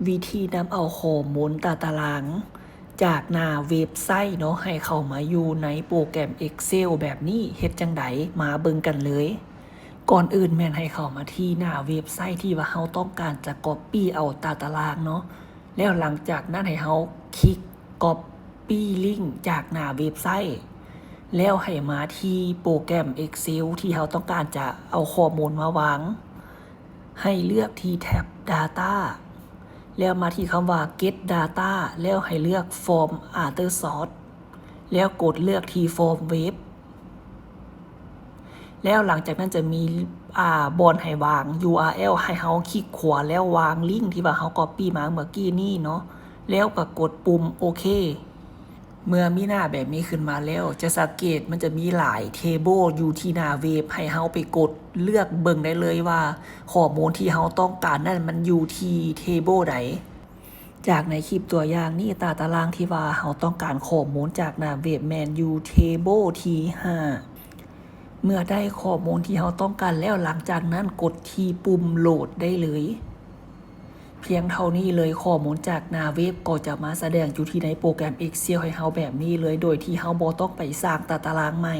วิธีนำเอาข้อมูลตารางจากหน้าเว็บไซต์เนาะให้เข้ามาอยู่ในโปรแกรม Excel แบบนี้เฮ็ดจังไดมาเบิ่งกันเลยก่อนอื่นแม่นให้เข้ามาที่หน้าเว็บไซต์ที่ว่าเราต้องการจะ Copy เอาตารางเนาะแล้วหลังจากนั้นให้เราคลิก Copy Link จากหน้าเว็บไซต์แล้วให้มาที่โปรแกรม Excel ที่เราต้องการจะเอาข้อมูลมาวางให้เลือกที่แท็บ Data แล้วมาที่คำว่า Get Data แล้วให้เลือก Form After Sort แล้วกดเลือกที่ Form Web แล้วหลังจากนั้นจะมีบอนให้วาง URL ให้เฮาคลิกขวาแล้ววางลิงก์ที่ว่าเฮา Copy มาเมื่อกี้นี้เนาะแล้วก็กดปุ่มโอเคเมื่อมีหน้าแบบนี้ขึ้นมาแล้วจะสังเกตมันจะมีหลายเทเบิลอยู่ที่หน้าเว็บให้เฮาไปกดเลือกเบิ่งได้เลยว่าข้อมูลที่เฮาต้องการนั่นมันอยู่ที่เทเบิลใดจากในคลิปตัวอย่างนี้ตารางที่ว่าเฮาต้องการข้อมูลจากหน้าเว็บแมนอยู่เทเบิลที่5เมื่อได้ข้อมูลที่เฮาต้องการแล้วหลังจากนั้นกดที่ปุ่มโหลดได้เลยเพียงเท่านี้เลยข้อมูลจากหน้าเว็บก็จะมาแสดงอยู่ที่ในโปรแกรม Excel ให้เฮาแบบนี้เลยโดยที่เฮาบ่ต้องไปสร้างตารางใหม่